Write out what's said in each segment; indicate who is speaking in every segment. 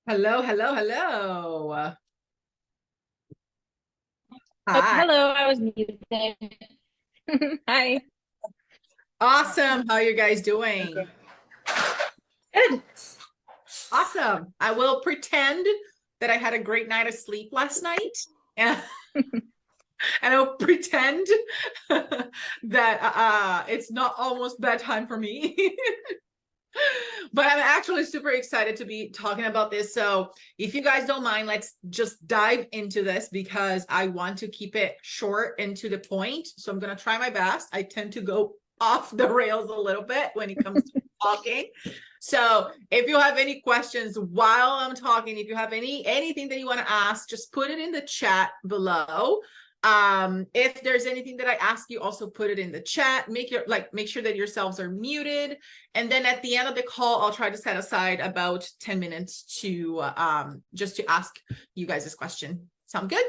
Speaker 1: Hello, hello, hello.
Speaker 2: Oh,
Speaker 1: Hi.
Speaker 2: hello, I was muted. Hi.
Speaker 1: Awesome. How you guys doing?
Speaker 2: Good.
Speaker 1: Awesome. I will pretend that I had a great night of sleep last night. And, and I'll pretend that it's not almost bedtime for me. But I'm actually super excited to be talking about this. So if you guys don't mind, let's just dive into this because I want to keep it short and to the point. So I'm going to try my best. I tend to go off the rails a little bit when it comes to talking. So if you have any questions while I'm talking, if you have anything that you want to ask, just put it in the chat below. If there's anything that I ask you, also put it in the chat. Make sure that yourselves are muted. And then at the end of the call, I'll try to set aside about 10 minutes to just to ask you guys this question. Sound good?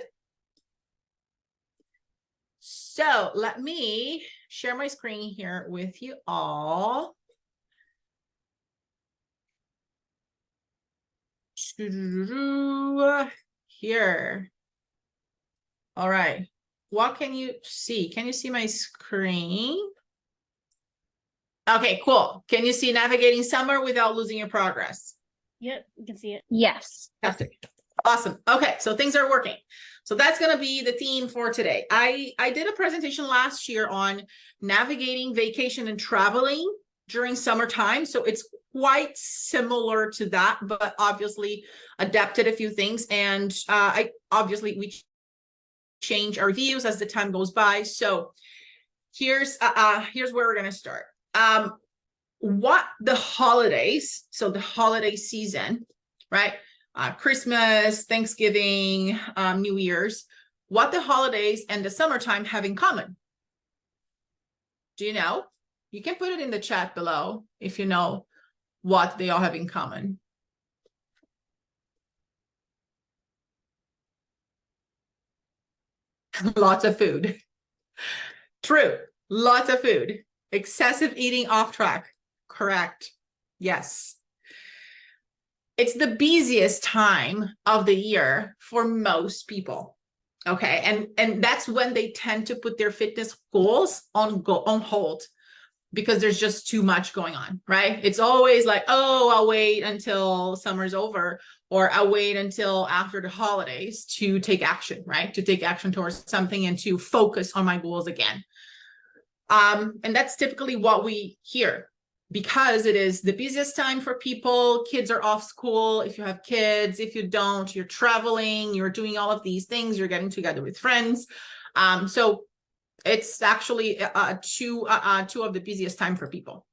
Speaker 1: So let me share my screen here with you all. Here. All right. What can you see? Can you see my screen? Okay, cool. Can you see navigating summer without losing your progress?
Speaker 2: Yep, you can see it. Yes.
Speaker 1: Fantastic. Awesome. Okay, so things are working. So that's going to be the theme for today. I did a presentation last year on navigating vacation and traveling during summertime. So it's quite similar to that, but obviously adapted a few things. And we change our views as the time goes by. So here's where we're going to start. What the holidays, so the holiday season, right? Christmas, Thanksgiving, New Year's, what the holidays and the summertime have in common. Do you know? You can put it in the chat below if you know what they all have in common. Lots of food. True. Lots of food. Excessive eating off track. Correct. Yes. It's the busiest time of the year for most people. Okay. And that's when they tend to put their fitness goals on hold because there's just too much going on, right? It's always like, oh, I'll wait until summer's over, or I'll wait until after the holidays to take action, right? To take action towards something and to focus on my goals again. And that's typically what we hear because it is the busiest time for people. Kids are off school. If you have kids, if you don't, you're traveling, you're doing all of these things, you're getting together with friends. So it's actually two of the busiest time for people.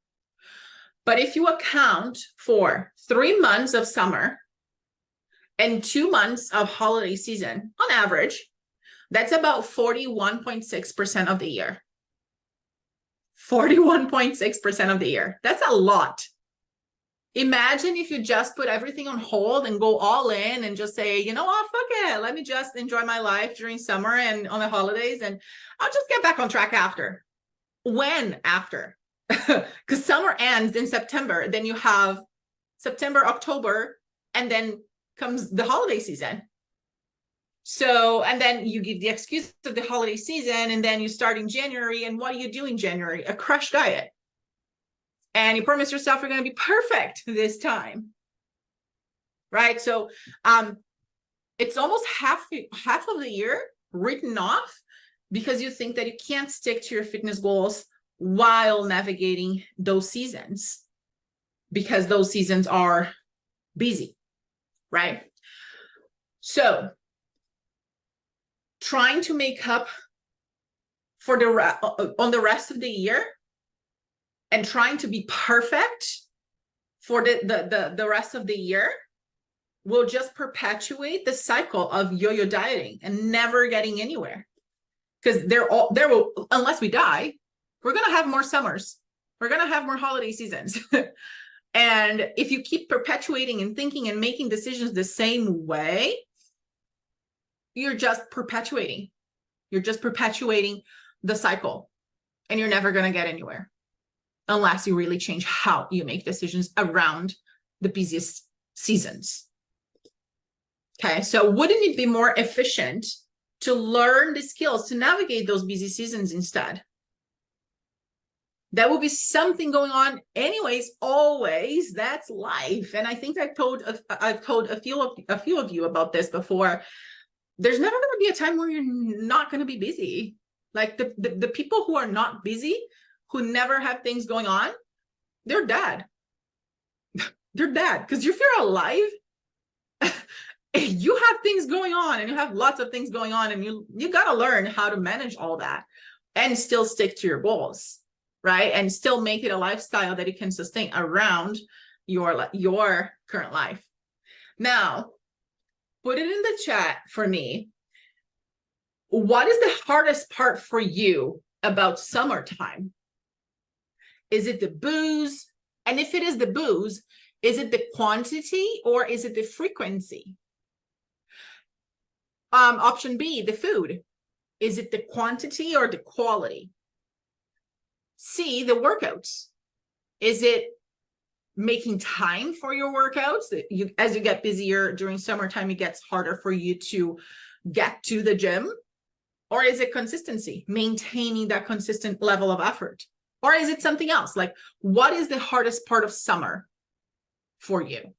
Speaker 1: But if you account for 3 months of summer and 2 months of holiday season on average, that's about 41.6% of the year. 41.6% of the year. That's a lot. Imagine if you just put everything on hold and go all in and just say, you know what, fuck it. Let me just enjoy my life during summer and on the holidays, and I'll just get back on track after. When after? Because summer ends in September. Then you have September, October, and then comes the holiday season. So, and then you give the excuse of the holiday season, and then you start in January. And what do you do in January? A crash diet. And you promise yourself you're going to be perfect this time. Right? So, it's almost half of the year written off because you think that you can't stick to your fitness goals while navigating those seasons because those seasons are busy, right? So trying to make up for on the rest of the year and trying to be perfect for the rest of the year will just perpetuate the cycle of yo-yo dieting and never getting anywhere. Because there will, unless we die, we're going to have more summers. We're going to have more holiday seasons. And if you keep perpetuating and thinking and making decisions the same way, you're just perpetuating. You're just perpetuating the cycle, and you're never going to get anywhere unless you really change how you make decisions around the busiest seasons. Okay, so wouldn't it be more efficient to learn the skills to navigate those busy seasons instead? That will be something going on anyways, always. That's life. And I think I've told a few of you about this before. There's never going to be a time where you're not going to be busy. Like the people who are not busy, who never have things going on, they're dead. They're dead. Because if you're alive, you have things going on, and you have lots of things going on, and you got to learn how to manage all that and still stick to your goals, right? And still make it a lifestyle that you can sustain around your current life. Now, put it in the chat for me. What is the hardest part for you about summertime? Is it the booze? And if it is the booze, is it the quantity or is it the frequency? Option B, the food. Is it the quantity or the quality? C, the workouts. Is it making time for your workouts? As you get busier during summertime, it gets harder for you to get to the gym? Or is it consistency, maintaining that consistent level of effort? Or is it something else? Like, what is the hardest part of summer for you?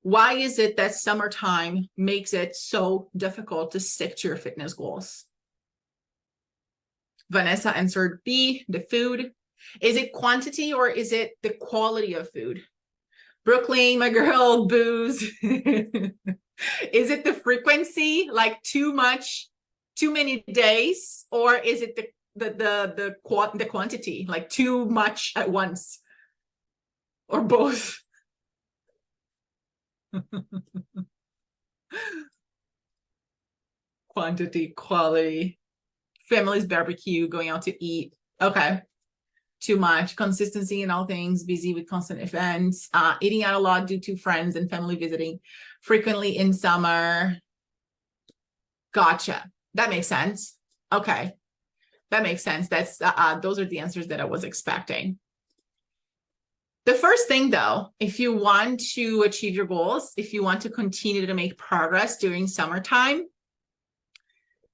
Speaker 1: Why is it that summertime makes it so difficult to stick to your fitness goals? Vanessa answered B, the food. Is it quantity or is it the quality of food? Brooklyn, my girl, booze. Is it the frequency, like too much, too many days? Or is it the quantity, like too much at once? Or both? Quantity, quality, family's barbecue, going out to eat. Okay. Too much. Consistency in all things, busy with constant events, eating out a lot due to friends and family visiting frequently in summer. Gotcha. That makes sense. Okay. That makes sense. That's those are the answers that I was expecting. The first thing, though, if you want to achieve your goals, if you want to continue to make progress during summertime,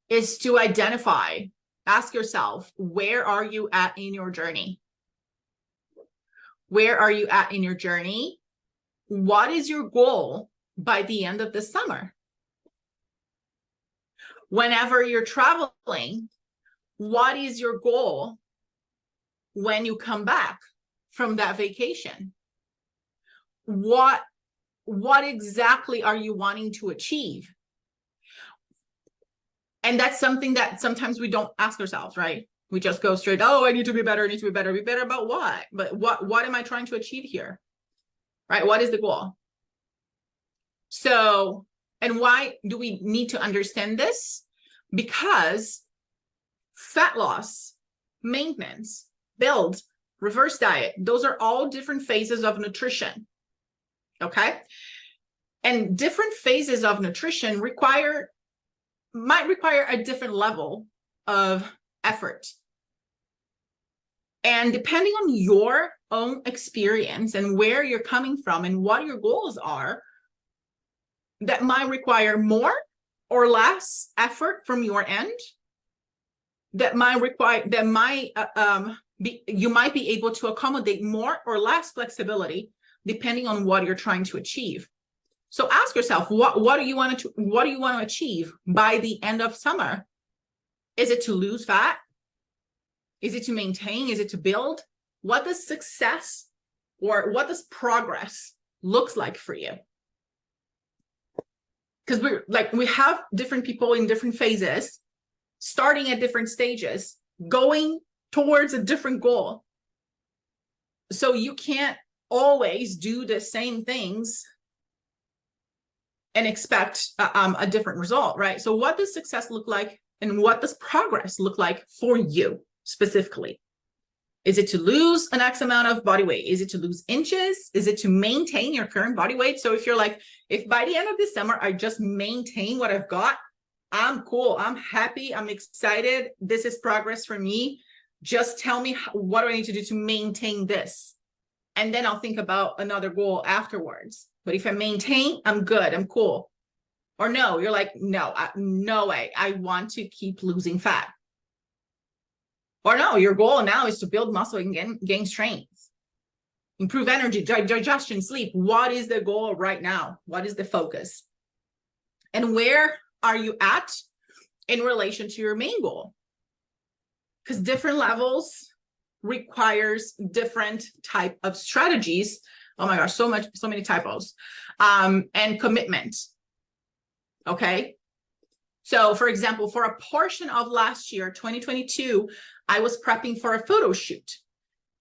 Speaker 1: is to identify, ask yourself, where are you at in your journey? Where are you at in your journey? What is your goal by the end of the summer? Whenever you're traveling, what is your goal when you come back from that vacation? What exactly are you wanting to achieve? And that's something that sometimes we don't ask ourselves, right? We just go straight, oh, I need to be better, I need to be better. Be better about what? But what am I trying to achieve here? Right? What is the goal? So, and why do we need to understand this? Because fat loss, maintenance, build, reverse diet, those are all different phases of nutrition. Okay? And different phases of nutrition might require a different level of effort. And depending on your own experience and where you're coming from and what your goals are, that might require more or less effort from your end. You might be able to accommodate more or less flexibility depending on what you're trying to achieve. So ask yourself, what do you want to achieve by the end of summer? Is it to lose fat? Is it to maintain? Is it to build? What does success or what does progress looks like for you? Because we have different people in different phases, starting at different stages, going towards a different goal. So you can't always do the same things and expect a different result, right? So what does success look like and what does progress look like for you specifically? Is it to lose an X amount of body weight? Is it to lose inches? Is it to maintain your current body weight? So if you're like, if by the end of this summer, I just maintain what I've got, I'm cool, I'm happy, I'm excited, this is progress for me. Just tell me, what do I need to do to maintain this? And then I'll think about another goal afterwards. But if I maintain, I'm good, I'm cool. Or no, you're like, no, no way. I want to keep losing fat. Or no, your goal now is to build muscle and gain strength, improve energy, digestion, sleep. What is the goal right now? What is the focus? And where are you at in relation to your main goal? Because different levels requires different type of strategies. Oh my gosh, so many typos. And commitment. Okay. So for example, for a portion of last year, 2022, I was prepping for a photo shoot.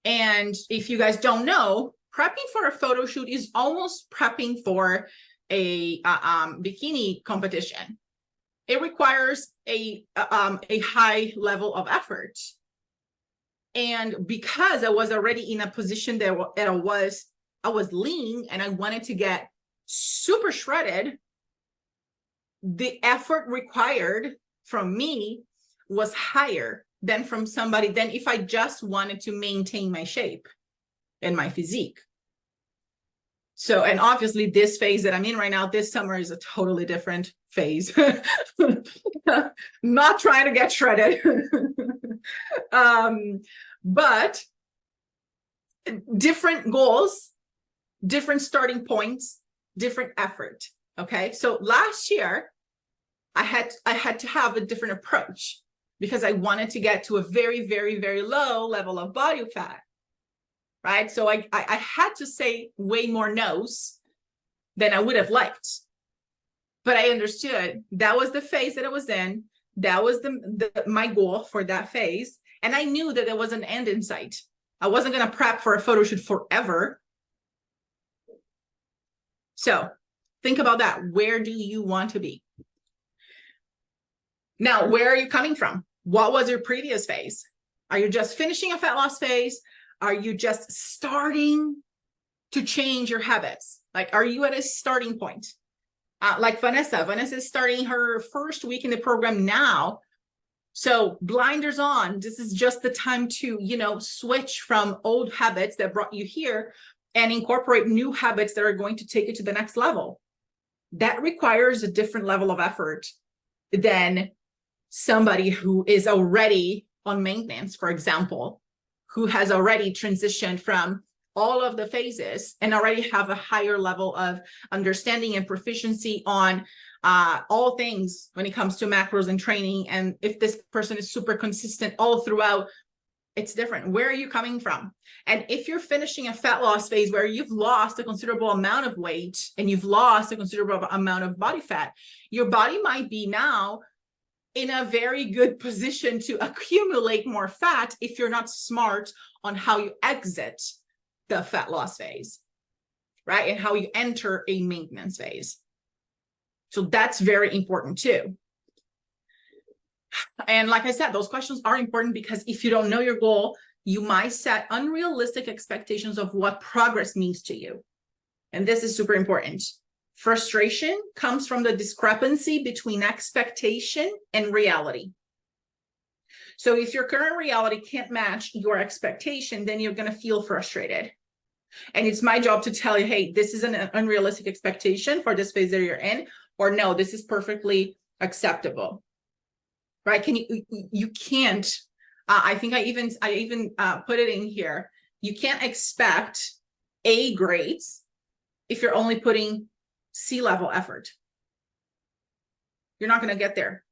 Speaker 1: And if you guys don't know, prepping for a photo shoot is almost prepping for a bikini competition. It requires a high level of effort. And because I was already in a position that I was lean and I wanted to get super shredded, the effort required from me was higher than from somebody than if I just wanted to maintain my shape and my physique. So, and obviously this phase that I'm in right now, this summer is a totally different phase. Not trying to get shredded. But different goals, different starting points, different effort. Okay. So last year I had to have a different approach because I wanted to get to a very, very, very low level of body fat. Right. So I had to say way more no's than I would have liked. But I understood that was the phase that I was in. That was my goal for that phase. And I knew that there was an end in sight. I wasn't going to prep for a photo shoot forever. So think about that. Where do you want to be? Now, where are you coming from? What was your previous phase? Are you just finishing a fat loss phase? Are you just starting to change your habits? Like, are you at a starting point? Like Vanessa is starting her first week in the program now. So blinders on. This is just the time to, switch from old habits that brought you here and incorporate new habits that are going to take you to the next level. That requires a different level of effort than somebody who is already on maintenance, for example, who has already transitioned from all of the phases and already have a higher level of understanding and proficiency on all things when it comes to macros and training. And if this person is super consistent all throughout, it's different. Where are you coming from? And if you're finishing a fat loss phase where you've lost a considerable amount of weight and you've lost a considerable amount of body fat, your body might be now in a very good position to accumulate more fat if you're not smart on how you exit the fat loss phase, right? And how you enter a maintenance phase. So that's very important too. And like I said, those questions are important because if you don't know your goal, you might set unrealistic expectations of what progress means to you. And this is super important. Frustration comes from the discrepancy between expectation and reality. So if your current reality can't match your expectation, then you're going to feel frustrated. And it's my job to tell you, hey, this is an unrealistic expectation for this phase that you're in, or no, this is perfectly acceptable. Right? You can't, I think I even put it in here. You can't expect A grades if you're only putting C-level effort. You're not going to get there.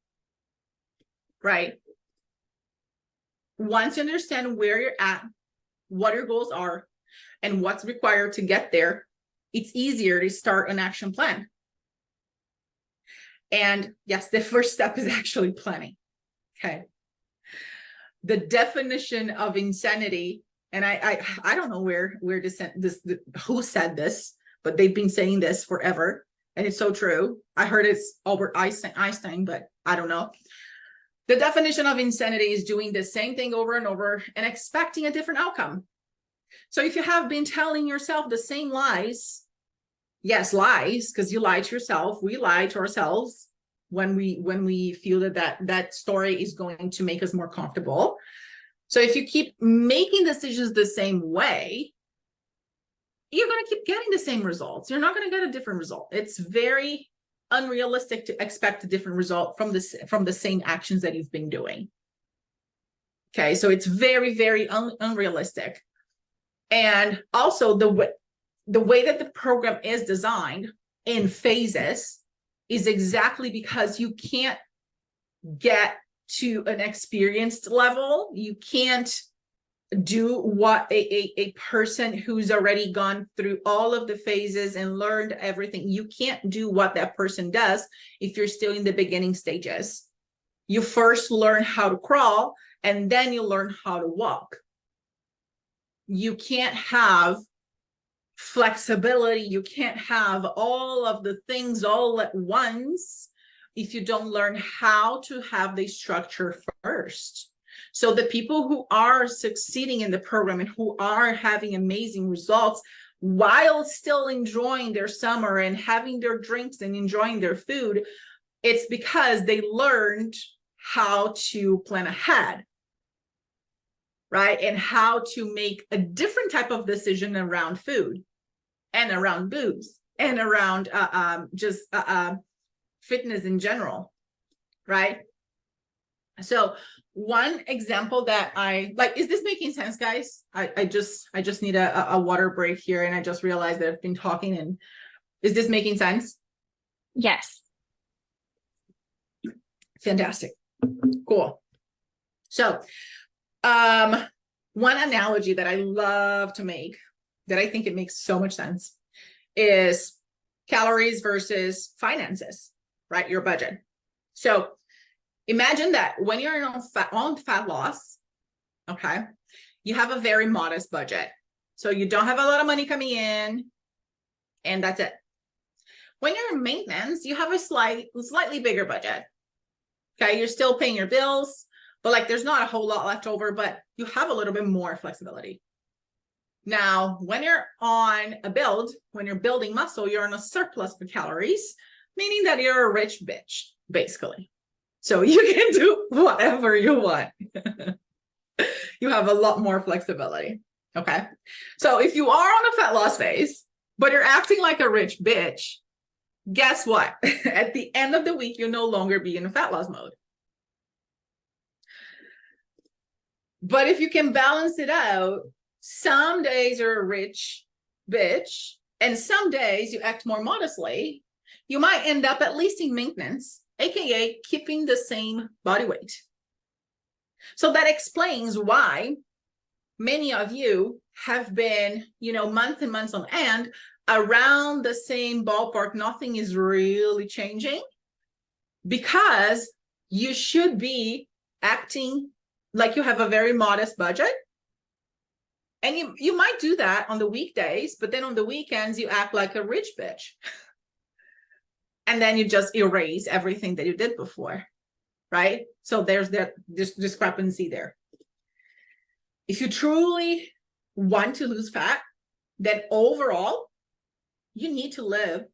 Speaker 1: Right? Once you understand where you're at, what your goals are, and what's required to get there, it's easier to start an action plan. And yes, the first step is actually planning. Okay. The definition of insanity, and I don't know who said this, but they've been saying this forever, and it's so true. I heard it's Albert Einstein, but I don't know. The definition of insanity is doing the same thing over and over and expecting a different outcome. So if you have been telling yourself the same lies, yes, lies, because you lie to yourself, we lie to ourselves when we feel that story is going to make us more comfortable. So if you keep making decisions the same way, you're going to keep getting the same results. You're not going to get a different result. It's very unrealistic to expect a different result from the same actions that you've been doing. Okay, so it's very, very unrealistic. And also the way that the program is designed in phases is exactly because you can't get to an experienced level. You can't do what a person who's already gone through all of the phases and learned everything. You can't do what that person does if you're still in the beginning stages. You first learn how to crawl, and then you learn how to walk. You can't have flexibility. You can't have all of the things all at once if you don't learn how to have the structure first. So the people who are succeeding in the program and who are having amazing results while still enjoying their summer and having their drinks and enjoying their food, it's because they learned how to plan ahead, right? And how to make a different type of decision around food and around booze and around fitness in general, right? So one example that I like, is this making sense, guys? I just need a water break here, and I just realized that I've been talking, and is this making sense?
Speaker 2: Yes.
Speaker 1: Fantastic. Cool. So one analogy that I love to make, that I think it makes so much sense, is calories versus finances, right? Your budget. So imagine that when you're on fat loss, okay, you have a very modest budget. So you don't have a lot of money coming in, and that's it. When you're in maintenance, you have a slightly bigger budget. Okay, you're still paying your bills, but like there's not a whole lot left over, but you have a little bit more flexibility. Now, when you're on a build, when you're building muscle, you're in a surplus for calories, meaning that you're a rich bitch, basically. So you can do whatever you want. You have a lot more flexibility. Okay. So if you are on a fat loss phase, but you're acting like a rich bitch, guess what? At the end of the week, you'll no longer be in a fat loss mode. But if you can balance it out, some days you're a rich bitch, and some days you act more modestly, you might end up at least in maintenance, aka keeping the same body weight. So that explains why many of you have been, months and months on end around the same ballpark. Nothing is really changing, because you should be acting like you have a very modest budget. And you might do that on the weekdays, but then on the weekends, you act like a rich bitch. And then you just erase everything that you did before, right? So there's this discrepancy there. If you truly want to lose fat, then overall, you need to live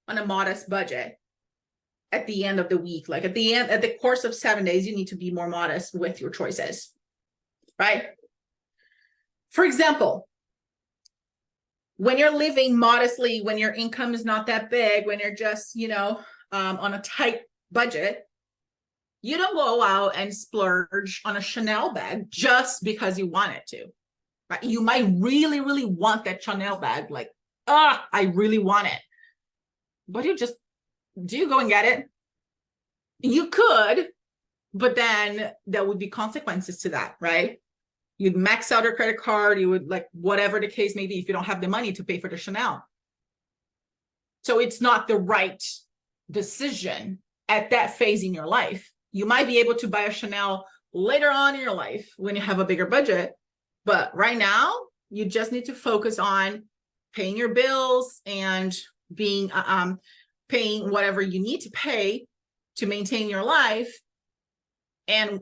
Speaker 1: on a modest budget at the end of the week. Like at the course of 7 days, you need to be more modest with your choices, right? For example, when you're living modestly, when your income is not that big, when you're just, on a tight budget, you don't go out and splurge on a Chanel bag just because you want it to, right? You might really, really want that Chanel bag. Like, I really want it. But do you go and get it? You could, but then there would be consequences to that, right? You'd max out your credit card. You would, like, whatever the case may be, if you don't have the money to pay for the Chanel. So it's not the right decision at that phase in your life. You might be able to buy a Chanel later on in your life when you have a bigger budget. But right now, you just need to focus on paying your bills and being paying whatever you need to pay to maintain your life, and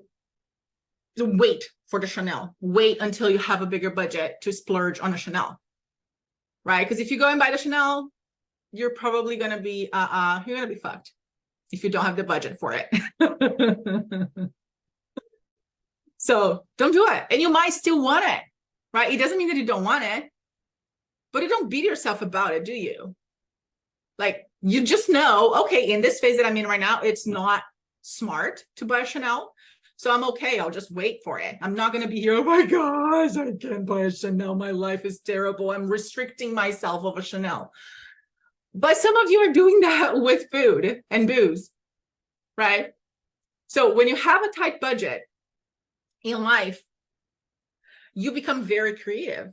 Speaker 1: wait for the Chanel. Wait until you have a bigger budget to splurge on a Chanel, right? Because if you go and buy the Chanel, you're probably going to be you're going to be fucked if you don't have the budget for it. So don't do it. And you might still want it, right? It doesn't mean that you don't want it, but you don't beat yourself about it, do you? Like, You just know, okay, in this phase that I'm in right now, it's not smart to buy a Chanel. So I'm okay. I'll just wait for it. I'm not going to be here. Oh my gosh, I can't buy a Chanel. My life is terrible. I'm restricting myself of a Chanel. But some of you are doing that with food and booze, right? So when you have a tight budget in life, you become very creative,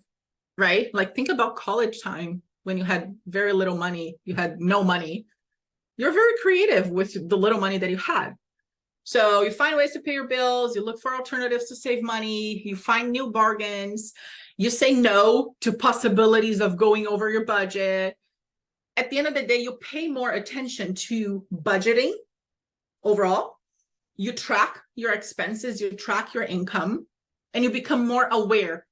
Speaker 1: right? Like think about college time when you had very little money, you had no money. You're very creative with the little money that you had. So you find ways to pay your bills, you look for alternatives to save money, you find new bargains, you say no to possibilities of going over your budget. At the end of the day, you pay more attention to budgeting overall. You track your expenses, you track your income, and you become more aware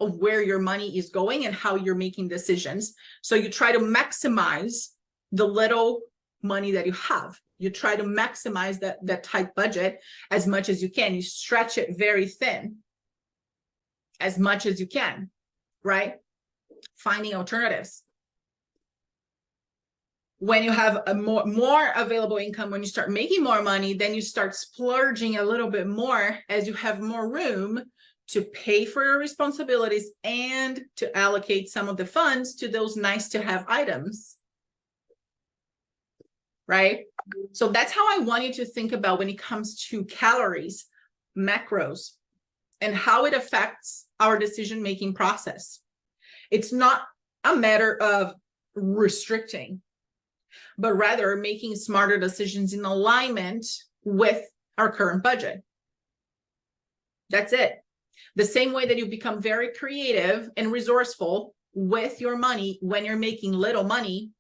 Speaker 1: of where your money is going and how you're making decisions. So you try to maximize the little money that you have. You try to maximize that tight budget as much as you can. You stretch it very thin as much as you can, right? Finding alternatives. When you have a more available income, when you start making more money, then you start splurging a little bit more as you have more room to pay for your responsibilities and to allocate some of the funds to those nice to have items, right? So that's how I want you to think about when it comes to calories, macros, and how it affects our decision-making process. It's not a matter of restricting, but rather making smarter decisions in alignment with our current budget. That's it. The same way that you become very creative and resourceful with your money when you're making little money,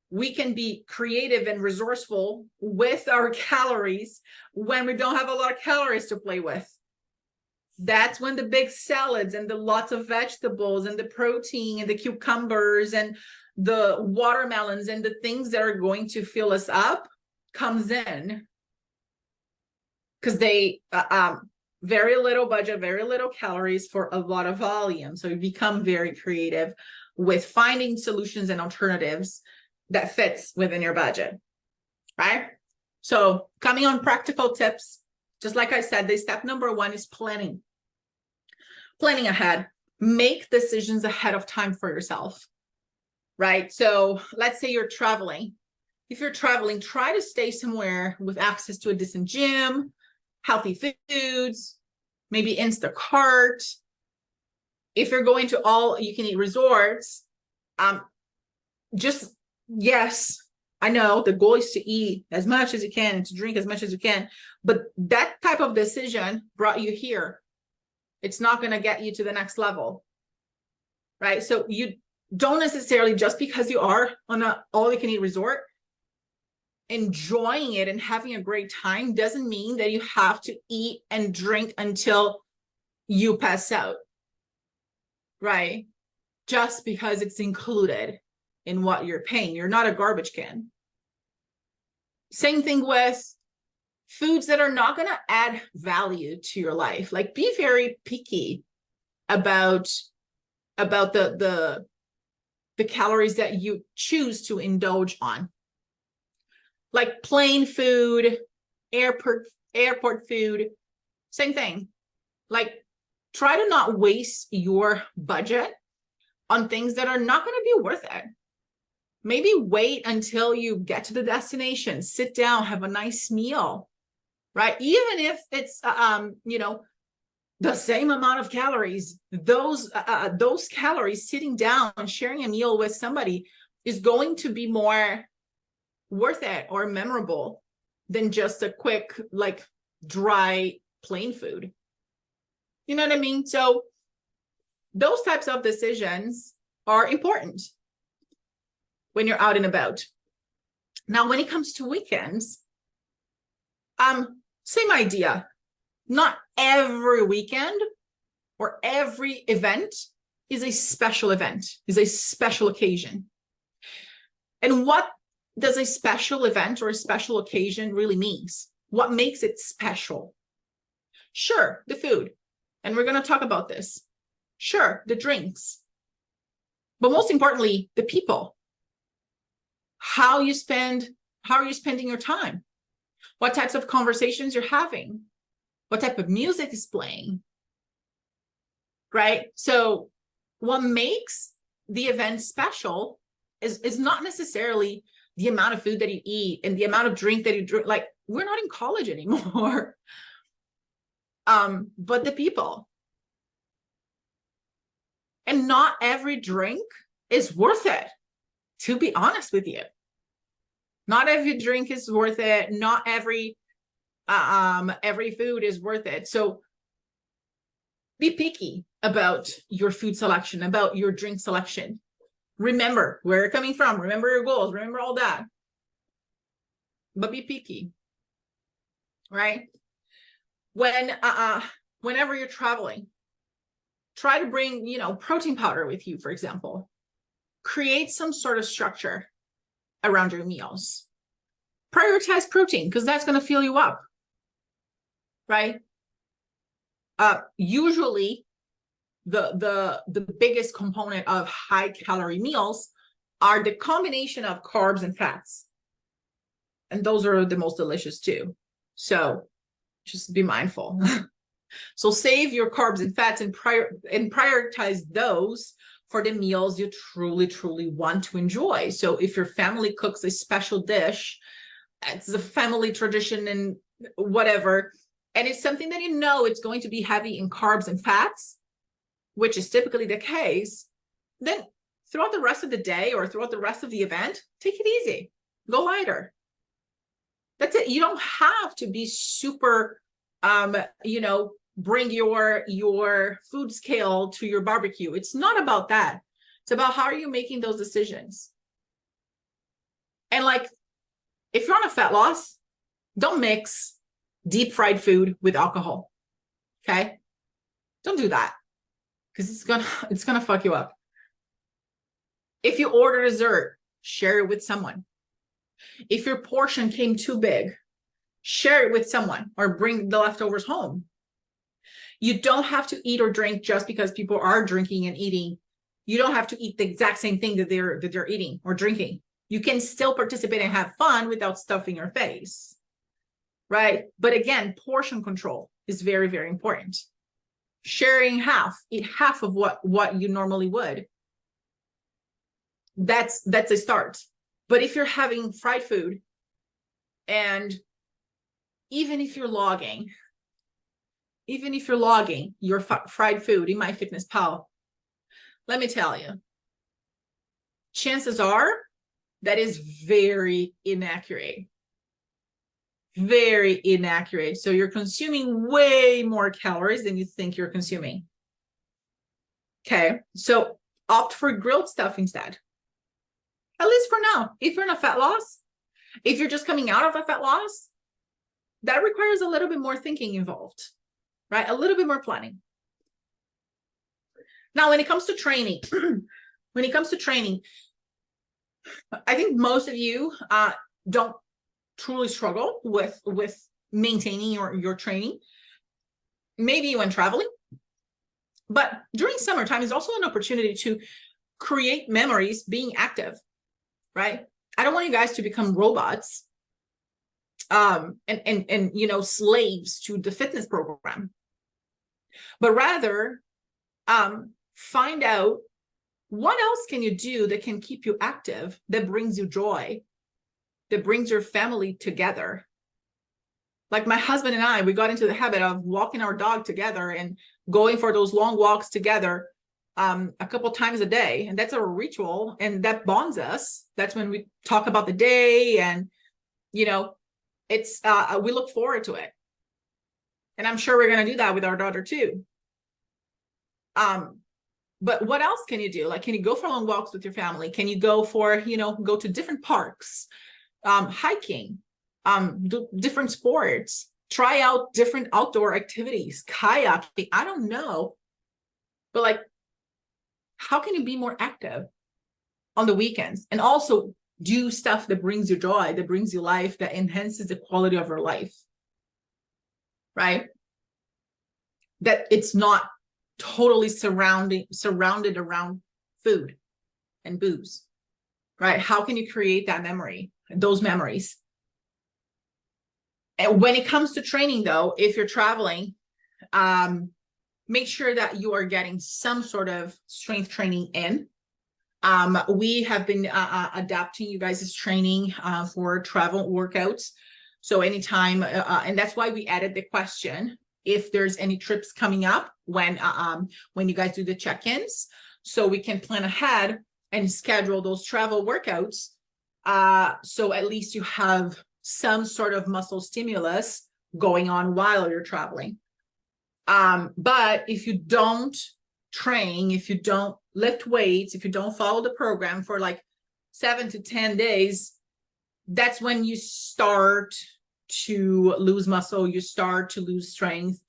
Speaker 1: we can be creative and resourceful with our calories when we don't have a lot of calories to play with. That's when the big salads and the lots of vegetables and the protein and the cucumbers and the watermelons and the things that are going to fill us up comes in, because they very little budget, very little calories for a lot of volume. So you become very creative with finding solutions and alternatives that fits within your budget, right? So coming on practical tips, just like I said, the step number one is planning. Planning ahead. Make decisions ahead of time for yourself, right? So let's say you're traveling. If you're traveling, try to stay somewhere with access to a decent gym, healthy foods, maybe Instacart. If you're going to all you can eat resorts, yes, I know the goal is to eat as much as you can and to drink as much as you can, but that type of decision brought you here. It's not going to get you to the next level, right? So you don't necessarily, just because you are on an all you can eat resort, enjoying it and having a great time doesn't mean that you have to eat and drink until you pass out, right? Just because it's included in what you're paying. You're not a garbage can. Same thing with foods that are not going to add value to your life. Like, be very picky about the calories that you choose to indulge on. Like plain food, airport food, same thing. Like, try to not waste your budget on things that are not going to be worth it. Maybe wait until you get to the destination, sit down, have a nice meal, right? Even if it's, the same amount of calories, those calories, sitting down and sharing a meal with somebody is going to be more worth it or memorable than just a quick, like, dry, plain food. You know what I mean? So those types of decisions are important when you're out and about. Now, when it comes to weekends, same idea. Not every weekend or every event is a special event, is a special occasion. And what does a special event or a special occasion really means? What makes it special? Sure, the food. And we're going to talk about this. Sure, the drinks. But most importantly, the people. how you spend, how are you spending your time? What types of conversations you're having? What type of music is playing? Right? So what makes the event special is not necessarily the amount of food that you eat and the amount of drink that you drink. Like, we're not in college anymore. But the people. And not every drink is worth it, to be honest with you. Not every drink is worth it. Not every food is worth it. So be picky about your food selection, about your drink selection. Remember where you're coming from. Remember your goals. Remember all that. But be picky, right? Whenever you're traveling, try to bring, protein powder with you, for example. Create some sort of structure around your meals. Prioritize protein because that's going to fill you up, right? Usually the biggest component of high calorie meals are the combination of carbs and fats. And those are the most delicious too. So just be mindful. So save your carbs and fats and prioritize those for the meals you truly want to enjoy. So if your family cooks a special dish, it's a family tradition and whatever, and it's something that it's going to be heavy in carbs and fats, which is typically the case, then throughout the rest of the day or throughout the rest of the event, take it easy. Go lighter. That's it. You don't have to be super, bring your food scale to your barbecue. It's not about that. It's about how are you making those decisions. And like, if you're on a fat loss, don't mix deep fried food with alcohol. Okay? Don't do that because it's gonna fuck you up. If you order dessert, share it with someone. If your portion came too big, share it with someone or bring the leftovers home. You don't have to eat or drink just because people are drinking and eating. You don't have to eat the exact same thing that they're eating or drinking. You can still participate and have fun without stuffing your face, right? But again, portion control is very, very important. Sharing eat half of what you normally would. That's a start. But if you're having fried food, and even if you're logging your fried food in MyFitnessPal, let me tell you, chances are that is very inaccurate. Very inaccurate. So you're consuming way more calories than you think you're consuming. Okay, so opt for grilled stuff instead. At least for now. If you're in a fat loss, if you're just coming out of a fat loss, that requires a little bit more thinking involved, right? A little bit more planning. Now, when it comes to training, I think most of you don't truly struggle with maintaining your training. Maybe when traveling, but during summertime is also an opportunity to create memories being active, right? I don't want you guys to become robots and slaves to the fitness program, but rather find out what else can you do that can keep you active, that brings you joy, that brings your family together. Like my husband and I, we got into the habit of walking our dog together and going for those long walks together a couple times a day. And that's a ritual and that bonds us. That's when we talk about the day and, it's, we look forward to it. And I'm sure we're going to do that with our daughter too. But what else can you do? Like, can you go for long walks with your family? Can you go for, go to different parks, hiking, do different sports, try out different outdoor activities, kayaking, I don't know. But like, how can you be more active on the weekends and also do stuff that brings you joy, that brings you life, that enhances the quality of your life, right? That it's not totally surrounded around food and booze. right? How can you create that memory, those memories? And when it comes to training though, if you're traveling, make sure that you are getting some sort of strength training in. We have been adapting you guys' training for travel workouts. So anytime, and that's why we added the question, if there's any trips coming up when you guys do the check-ins, so we can plan ahead and schedule those travel workouts. So at least you have some sort of muscle stimulus going on while you're traveling. But if you don't train, if you don't lift weights, if you don't follow the program for like 7 to 10 days, that's when you start to lose muscle, you start to lose strength,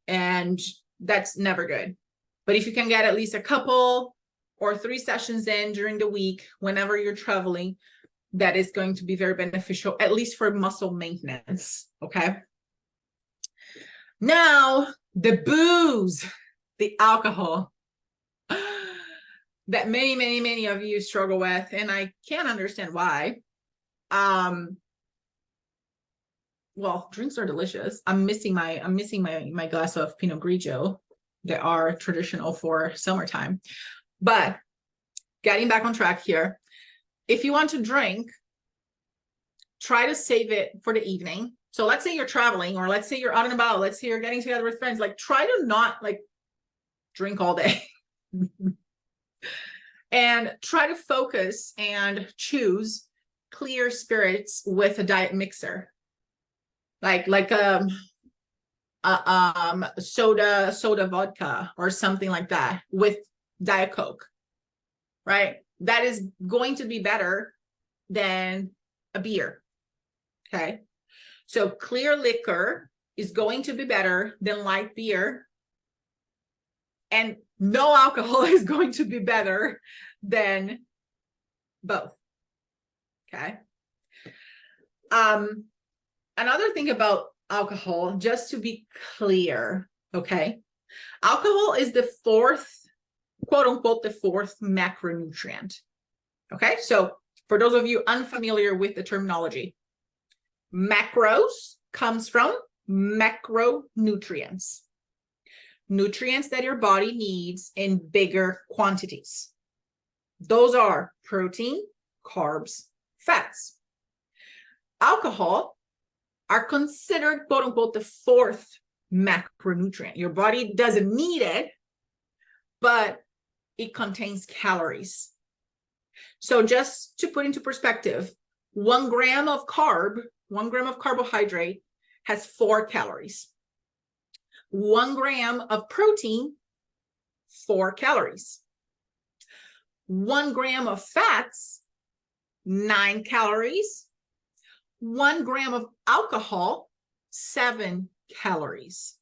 Speaker 1: and that's never good. But if you can get at least a couple or 3 sessions in during the week, whenever you're traveling, that is going to be very beneficial, at least for muscle maintenance, okay? Now, the booze, the alcohol that many of you struggle with, and I can't understand why. Well, drinks are delicious. I'm missing my glass of Pinot Grigio that are traditional for summertime. But getting back on track here, if you want to drink, try to save it for the evening. So let's say you're traveling, or let's say you're out and about, let's say you're getting together with friends, like try to not like drink all day. And try to focus and choose clear spirits with a diet mixer, like soda vodka or something like that with Diet Coke, right? That is going to be better than a beer. Okay, so clear liquor is going to be better than light beer, and no alcohol is going to be better than both. Okay. Another thing about alcohol, just to be clear, okay, alcohol is the fourth, quote unquote, the fourth macronutrient. Okay, so for those of you unfamiliar with the terminology, macros comes from macronutrients, nutrients that your body needs in bigger quantities. Those are protein, carbs, fats. Alcohol are considered, quote unquote, the fourth macronutrient. Your body doesn't need it, but it contains calories. So just to put into perspective, 1 gram of carbohydrate has 4 calories. 1 gram of protein, 4 calories. 1 gram of fats, 9 calories. 1 gram of alcohol, 7 calories.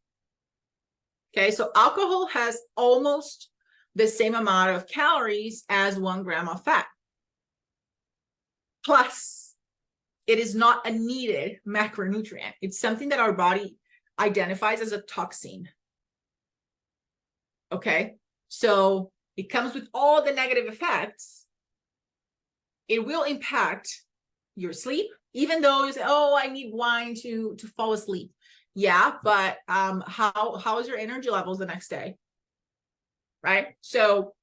Speaker 1: Okay, so alcohol has almost the same amount of calories as 1 gram of fat. Plus, it is not a needed macronutrient. It's something that our body identifies as a toxin. Okay, so it comes with all the negative effects. It will impact your sleep, even though you say, oh, I need wine to fall asleep. Yeah, but how is your energy levels the next day? Right? So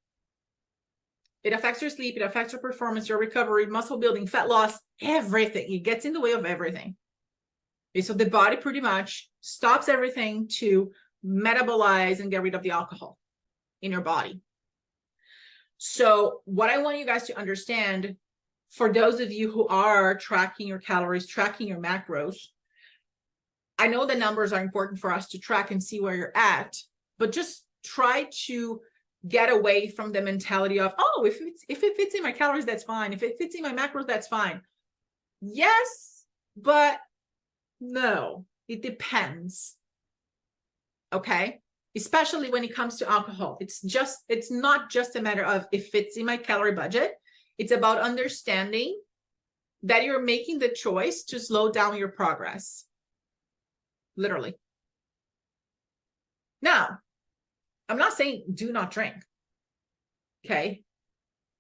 Speaker 1: it affects your sleep, it affects your performance, your recovery, muscle building, fat loss, everything. It gets in the way of everything. Okay, so the body pretty much stops everything to metabolize and get rid of the alcohol in your body. So what I want you guys to understand, for those of you who are tracking your calories, tracking your macros, I know the numbers are important for us to track and see where you're at, but just try to get away from the mentality of, oh, if it fits in my calories, that's fine. If it fits in my macros, that's fine. Yes, but no, it depends. Okay, especially when it comes to alcohol. It's not just a matter of if it's in my calorie budget. It's about understanding that you're making the choice to slow down your progress. Literally. Now, I'm not saying do not drink. Okay.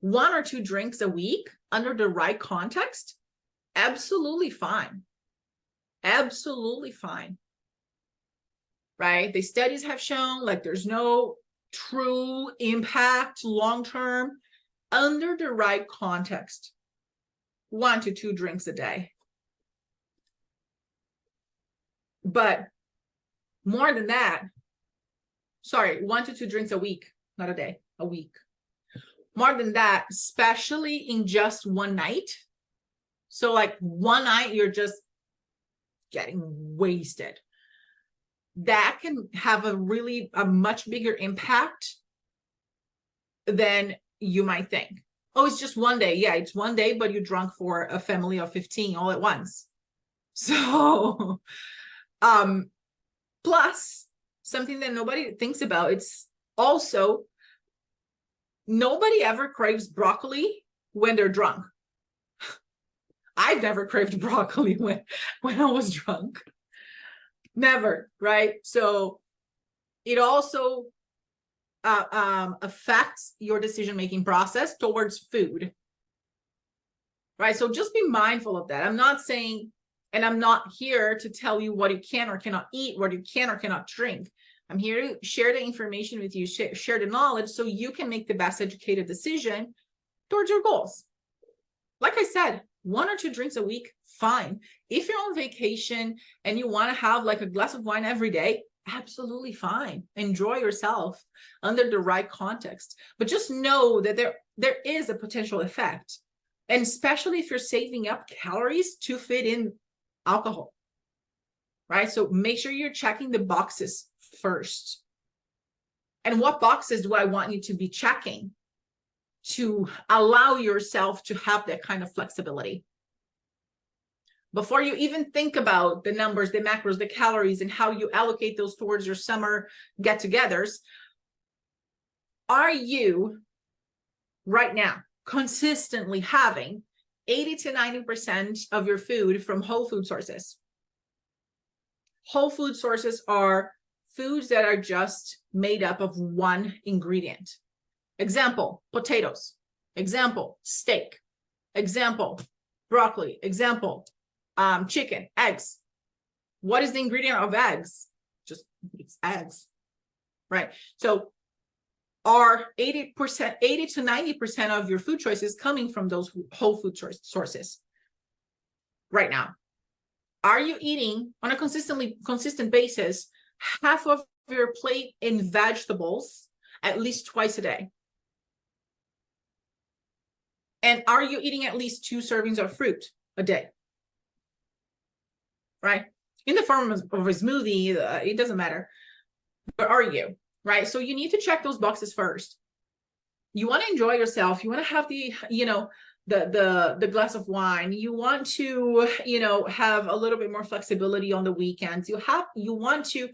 Speaker 1: 1 or 2 drinks a week under the right context, absolutely fine. Absolutely fine. Right? The studies have shown like there's no true impact long-term under the right context. 1 to 2 drinks a day. But more than that, sorry, 1 to 2 drinks a week, not a day, a week. More than that, especially in just one night. So like one night, you're just getting wasted. That can have a much bigger impact than you might think. Oh, it's just one day. Yeah, it's one day, but you drunk for a family of 15 all at once. So, plus something that nobody thinks about, it's also nobody ever craves broccoli when they're drunk. I've never craved broccoli when I was drunk. Never, right? So it also affects your decision-making process towards food, right? So just be mindful of that. I'm not saying, and I'm not here to tell you what you can or cannot eat, what you can or cannot drink. I'm here to share the information with you, share the knowledge so you can make the best educated decision towards your goals. Like I said, 1 or 2 drinks a week, fine. If you're on vacation and you want to have like a glass of wine every day, absolutely fine. Enjoy yourself under the right context. But just know that there is a potential effect. And especially if you're saving up calories to fit in alcohol, right? So make sure you're checking the boxes first. And what boxes do I want you to be checking to allow yourself to have that kind of flexibility? Before you even think about the numbers, the macros, the calories, and how you allocate those towards your summer get-togethers, are you right now consistently having 80 to 90% of your food from whole food sources? Whole food sources are foods that are just made up of one ingredient. Example, potatoes. Example, steak. Example, broccoli. Example, chicken, eggs. What is the ingredient of eggs? Just it's eggs, right? So are 80 to 90% of your food choices coming from those whole food sources right now? Are you eating on a consistent basis half of your plate in vegetables at least twice a day? And are you eating at least 2 servings of fruit a day? Right? In the form of a smoothie, it doesn't matter. But are you? Right? So you need to check those boxes first. You want to enjoy yourself. You want to have the, the glass of wine. You want to, have a little bit more flexibility on the weekends. You want to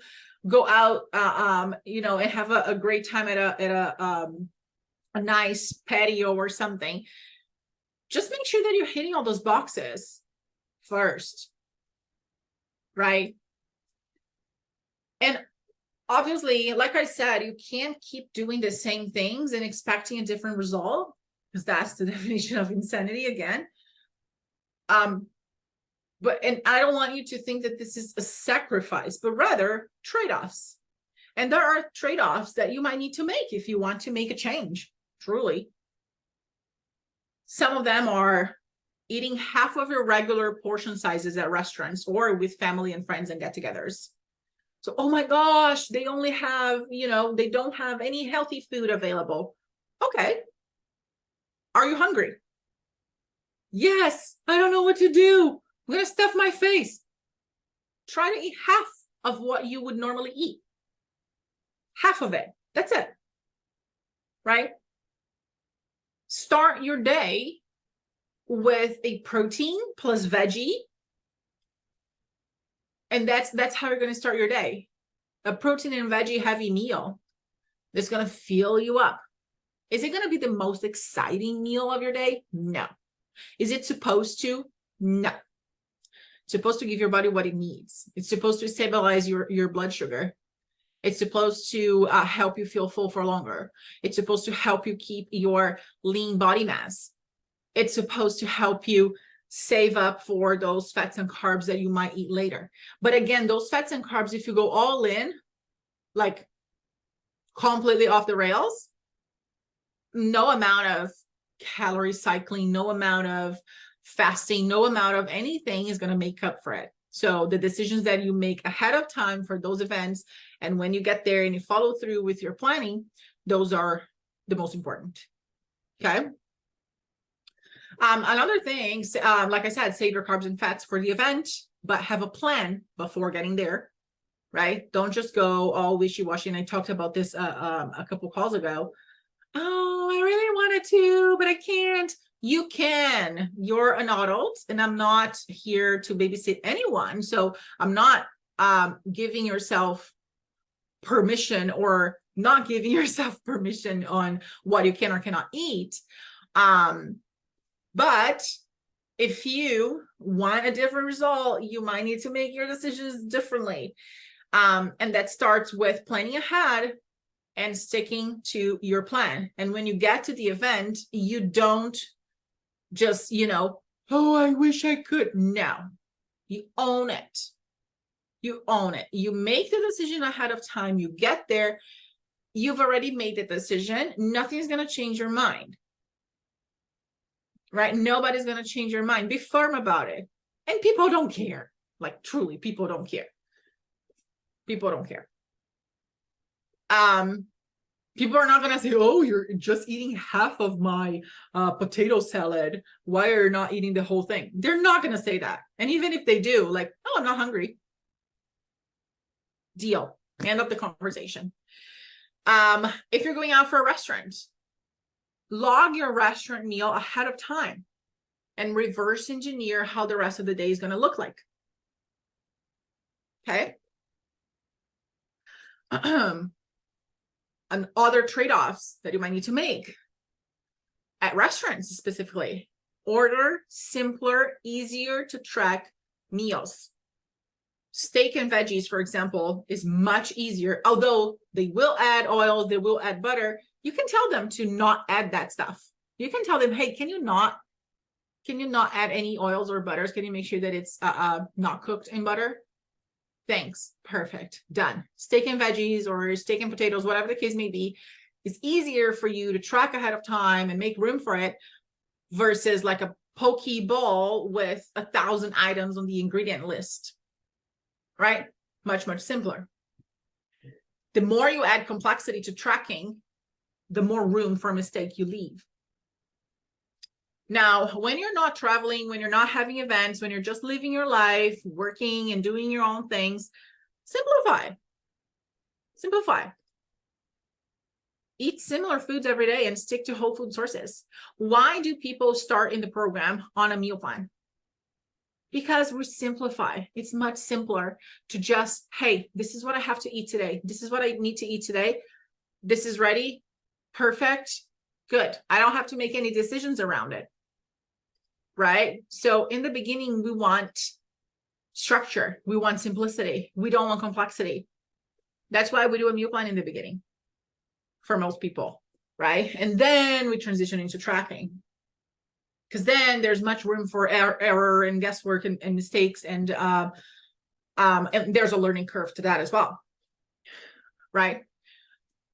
Speaker 1: go out, and have a great time at a nice patio or something. Just make sure that you're hitting all those boxes first, right? And obviously, like I said, you can't keep doing the same things and expecting a different result, because that's the definition of insanity again. And I don't want you to think that this is a sacrifice, but rather trade-offs. And there are trade-offs that you might need to make if you want to make a change, truly. Some of them are eating half of your regular portion sizes at restaurants or with family and friends and get-togethers. So, oh my gosh, they only have, they don't have any healthy food available. Okay. Are you hungry? Yes, I don't know what to do. I'm going to stuff my face. Try to eat half of what you would normally eat. Half of it. That's it. Right? Start your day with a protein plus veggie. And that's how you're going to start your day. A protein and veggie heavy meal that's going to fill you up. Is it going to be the most exciting meal of your day? No. Is it supposed to? No. It's supposed to give your body what it needs. It's supposed to stabilize your blood sugar. It's supposed to help you feel full for longer. It's supposed to help you keep your lean body mass. It's supposed to help you save up for those fats and carbs that you might eat later. But again, those fats and carbs, if you go all in, like completely off the rails, no amount of calorie cycling, no amount of fasting, no amount of anything is going to make up for it. So the decisions that you make ahead of time for those events, and when you get there and you follow through with your planning, those are the most important. Okay. Another thing, like I said, save your carbs and fats for the event, but have a plan before getting there, right? Don't just go all wishy-washy. And I talked about this a couple calls ago. Oh, I really wanted to, but I can't. You can. You're an adult, and I'm not here to babysit anyone. So I'm not giving yourself permission or not giving yourself permission on what you can or cannot eat. But if you want a different result, you might need to make your decisions differently. And that starts with planning ahead and sticking to your plan. And when you get to the event, you don't just, oh, I wish I could. No, you own it. You own it. You make the decision ahead of time. You get there. You've already made the decision. Nothing's going to change your mind. Right? Nobody's going to change your mind. Be firm about it. And people don't care. Like, truly, people don't care. People don't care. People are not going to say, oh, you're just eating half of my potato salad. Why are you not eating the whole thing? They're not going to say that. And even if they do, like, oh, I'm not hungry. Deal. End of the conversation. If you're going out for a restaurant, log your restaurant meal ahead of time and reverse engineer how the rest of the day is going to look like. Okay. And other trade-offs that you might need to make at restaurants specifically: order simpler, easier to track meals. Steak and veggies, for example, is much easier. Although they will add oils, they will add butter, you can tell them to not add that stuff. You can tell them, hey, can you not add any oils or butters? Can you make sure that it's not cooked in butter? Thanks. Perfect. Done. Steak and veggies or steak and potatoes, whatever the case may be, is easier for you to track ahead of time and make room for it versus like a poke bowl with 1,000 items on the ingredient list, right? Much, much simpler. The more you add complexity to tracking, the more room for mistake you leave. Now, when you're not traveling, when you're not having events, when you're just living your life, working and doing your own things, simplify. Simplify. Eat similar foods every day and stick to whole food sources. Why do people start in the program on a meal plan? Because we simplify. It's much simpler to just, hey, this is what I have to eat today. This is what I need to eat today. This is ready. Perfect. Good. I don't have to make any decisions around it. Right? So in the beginning, we want structure. We want simplicity. We don't want complexity. That's why we do a meal plan in the beginning for most people, right? And then we transition into tracking, because then there's much room for error and guesswork and mistakes, and there's a learning curve to that as well, right?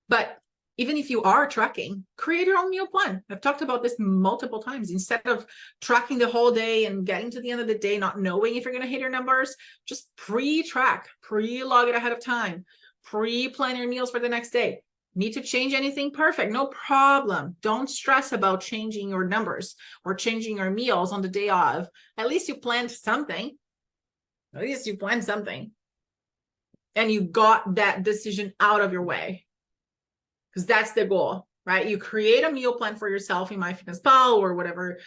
Speaker 1: But even if you are tracking, create your own meal plan. I've talked about this multiple times. Instead of tracking the whole day and getting to the end of the day not knowing if you're going to hit your numbers, just pre-track, pre-log it ahead of time, pre-plan your meals for the next day. Need to change anything? Perfect, no problem. Don't stress about changing your numbers or changing your meals on the day of. At least you planned something. At least you planned something. And you got that decision out of your way. Because that's the goal, right? You create a meal plan for yourself in MyFitnessPal or whatever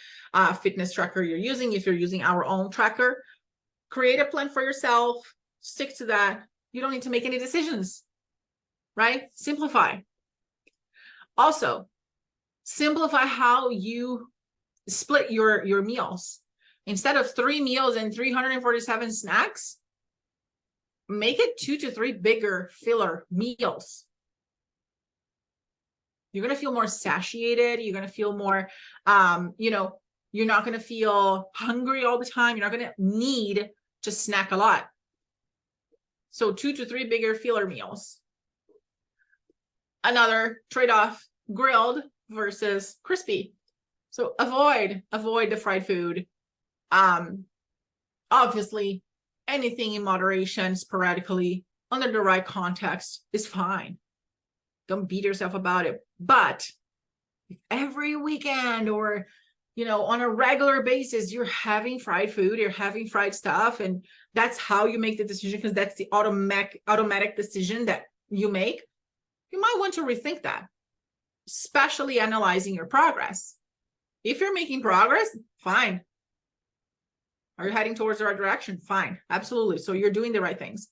Speaker 1: fitness tracker you're using. If you're using our own tracker, create a plan for yourself, stick to that. You don't need to make any decisions, right? Simplify. Also, simplify how you split your meals. Instead of 3 meals and 347 snacks, make it 2 to 3 bigger filler meals. You're going to feel more satiated. You're going to feel more, you know, you're not going to feel hungry all the time. You're not going to need to snack a lot. So 2 to 3 bigger filler meals. Another trade-off, grilled versus crispy. So avoid the fried food. Obviously, anything in moderation, sporadically, under the right context is fine. Don't beat yourself about it. But if every weekend or, you know, on a regular basis, you're having fried food, you're having fried stuff, and that's how you make the decision, because that's the automatic decision that you make, you might want to rethink that, especially analyzing your progress. If you're making progress, fine. Are you heading towards the right direction? Fine, absolutely. So you're doing the right things.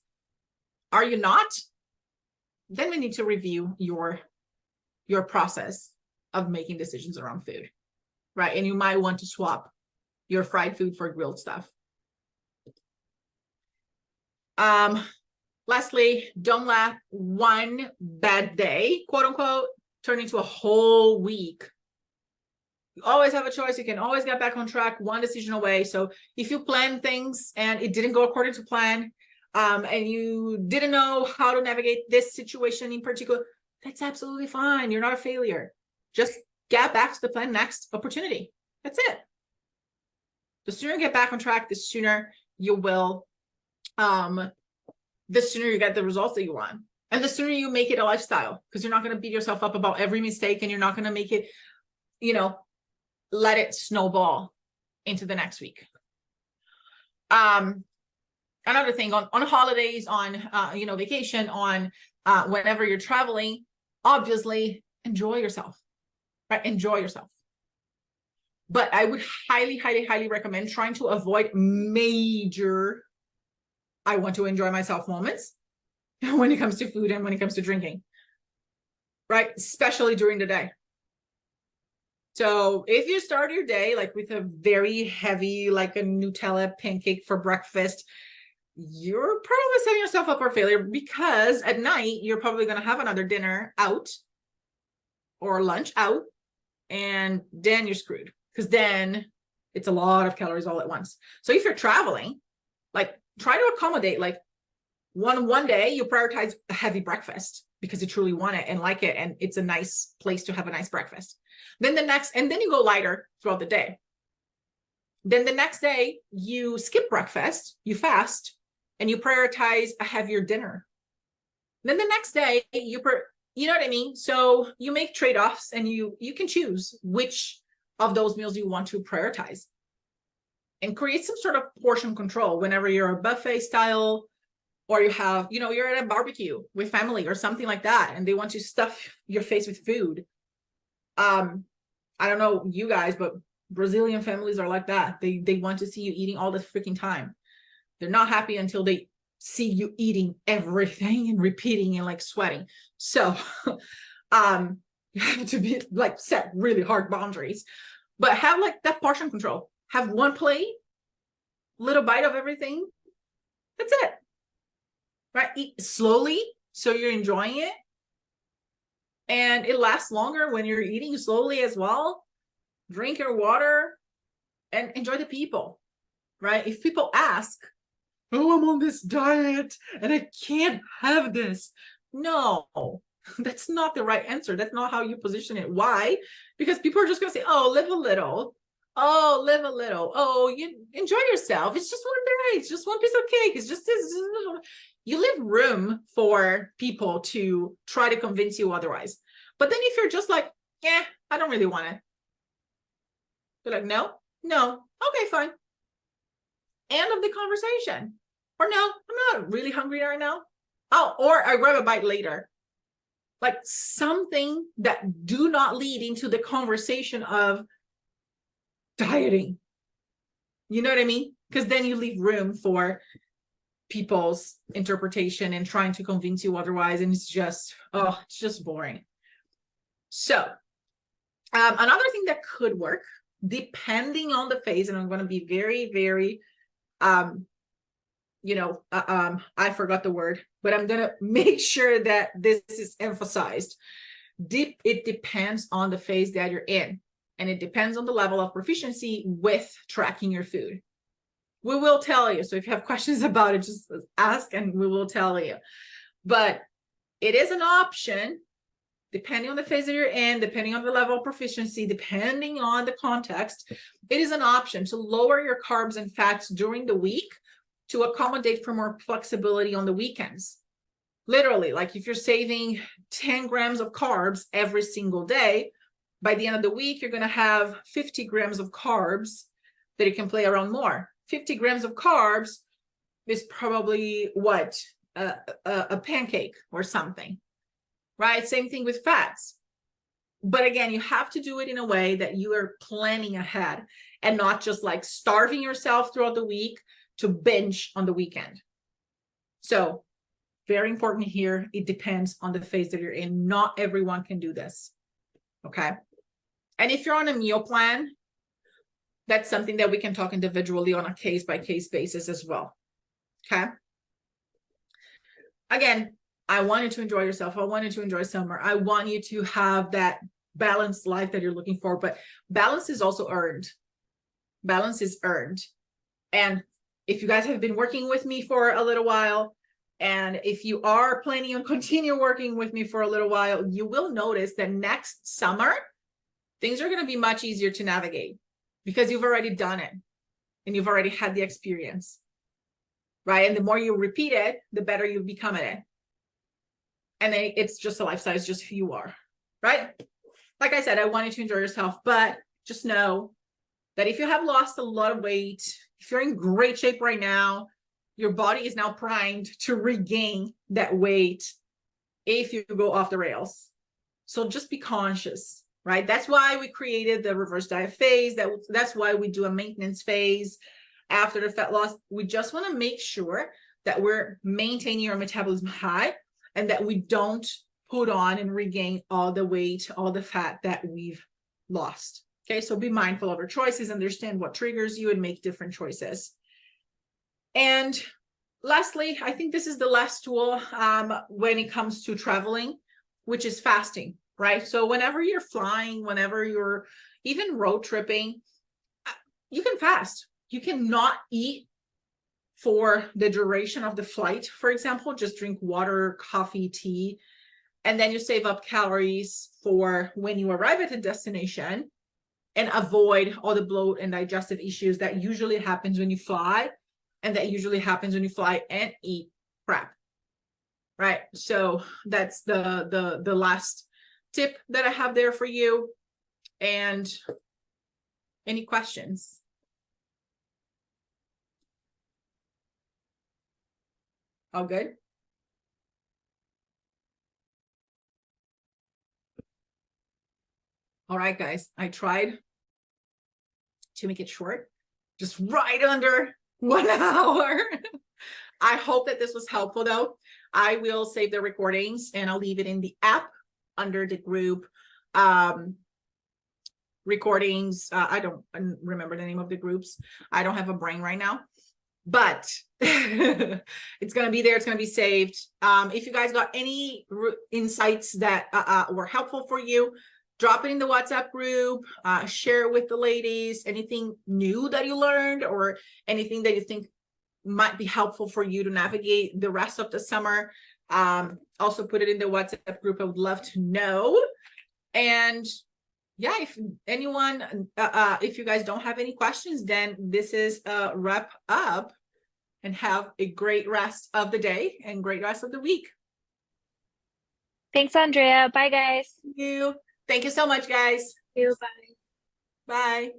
Speaker 1: Are you not? Then we need to review your process of making decisions around food, right? And you might want to swap your fried food for grilled stuff. Lastly, don't let one bad day, quote unquote, turn into a whole week. You always have a choice. You can always get back on track, one decision away. So if you plan things and it didn't go according to plan, and you didn't know how to navigate this situation in particular, that's absolutely fine. You're not a failure. Just get back to the plan next opportunity. That's it. The sooner you get back on track, the sooner you will, the sooner you get the results that you want. And the sooner you make it a lifestyle, because you're not going to beat yourself up about every mistake, and you're not going to make it, you know, let it snowball into the next week. Another thing, on holidays, on you know, vacation, on whenever you're traveling, obviously enjoy yourself, right? Enjoy yourself. But I would highly recommend trying to avoid major I want to enjoy myself moments when it comes to food and when it comes to drinking, right? Especially during the day. So if you start your day like with a very heavy, like a Nutella pancake for breakfast, you're probably setting yourself up for failure, because at night you're probably going to have another dinner out or lunch out, and then you're screwed, because then it's a lot of calories all at once. So if you're traveling, like, try to accommodate, like, one day you prioritize a heavy breakfast because you truly want it and like it, and it's a nice place to have a nice breakfast. Then the next, and then you go lighter throughout the day. Then the next day you skip breakfast, you fast, and you prioritize a heavier dinner. Then the next day you know what I mean? So you make trade-offs, and you can choose which of those meals you want to prioritize, and create some sort of portion control whenever you're a buffet style, or you have, you know, you're at a barbecue with family or something like that, and they want to stuff your face with food. I don't know you guys, but Brazilian families are like that. They want to see you eating all the freaking time. They're not happy until they see you eating everything and repeating and like sweating. So you have to be like, set really hard boundaries, but have like that portion control. Have one plate, little bite of everything. That's it. Right? Eat slowly so you're enjoying it. And it lasts longer when you're eating slowly as well. Drink your water and enjoy the people, right? If people ask, oh, I'm on this diet and I can't have this. No, that's not the right answer. That's not how you position it. Why? Because people are just going to say, oh, live a little. Oh, live a little. Oh, you enjoy yourself. It's just one day. It's just one piece of cake. It's just this. You leave room for people to try to convince you otherwise. But then if you're just like, yeah, I don't really want it. You're like, no, okay, fine. End of the conversation. Or no, I'm not really hungry right now. Oh, or I grab a bite later. Like something that do not lead into the conversation of dieting. You know what I mean? Because then you leave room for people's interpretation and trying to convince you otherwise, and it's just boring. So another thing that could work, depending on the phase, and I'm going to be very I forgot the word, but I'm gonna make sure that this is emphasized. It depends on the phase that you're in, and it depends on the level of proficiency with tracking your food. We will tell you. So if you have questions about it, just ask and we will tell you. But it is an option, depending on the phase that you're in, depending on the level of proficiency, depending on the context. It is an option to lower your carbs and fats during the week to accommodate for more flexibility on the weekends. Literally, like if you're saving 10 grams of carbs every single day, by the end of the week, you're going to have 50 grams of carbs that you can play around more. 50 grams of carbs is probably what? A pancake or something, right? Same thing with fats. But again, you have to do it in a way that you are planning ahead and not just like starving yourself throughout the week to binge on the weekend. So very important here. It depends on the phase that you're in. Not everyone can do this. Okay. And if you're on a meal plan, that's something that we can talk individually on a case-by-case basis as well. Okay. Again, I want you to enjoy yourself. I want you to enjoy summer. I want you to have that balanced life that you're looking for, but balance is also earned. Balance is earned. And if you guys have been working with me for a little while, and if you are planning on continue working with me for a little while, you will notice that next summer, things are going to be much easier to navigate because you've already done it and you've already had the experience, right? And the more you repeat it, the better you become at it. And then it's just a lifestyle, it's just who you are, right? Like I said, I want you to enjoy yourself, but just know that if you have lost a lot of weight, if you're in great shape right now, your body is now primed to regain that weight if you go off the rails. So just be conscious, right? That's why we created the reverse diet phase. That's why we do a maintenance phase after the fat loss. We just want to make sure that we're maintaining our metabolism high and that we don't put on and regain all the weight, all the fat that we've lost. Okay, so be mindful of our choices, understand what triggers you, and make different choices. And lastly, I think this is the last tool when it comes to traveling, which is fasting, right? So whenever you're flying, whenever you're even road tripping, you can fast. You cannot eat for the duration of the flight. For example, just drink water, coffee, tea, and then you save up calories for when you arrive at the destination and avoid all the bloat and digestive issues that usually happens when you fly, and that usually happens when you fly and eat crap, right? So that's the last tip that I have there for you. And any questions? All good? All right, guys, I tried to make it short, just right under 1 hour. I hope that this was helpful though. I will save the recordings and I'll leave it in the app under the group recordings. I don't remember the name of the groups. I don't have a brain right now, but it's going to be there. It's going to be saved. If you guys got any insights that were helpful for you, drop it in the WhatsApp group, share it with the ladies, anything new that you learned or anything that you think might be helpful for you to navigate the rest of the summer. Also put it in the WhatsApp group. I would love to know. And yeah, if anyone, if you guys don't have any questions, then this is a wrap up, and have a great rest of the day and great rest of the week.
Speaker 2: Thanks, Andrea. Bye, guys.
Speaker 1: Thank you. Thank you so much, guys.
Speaker 2: Bye.
Speaker 1: Bye.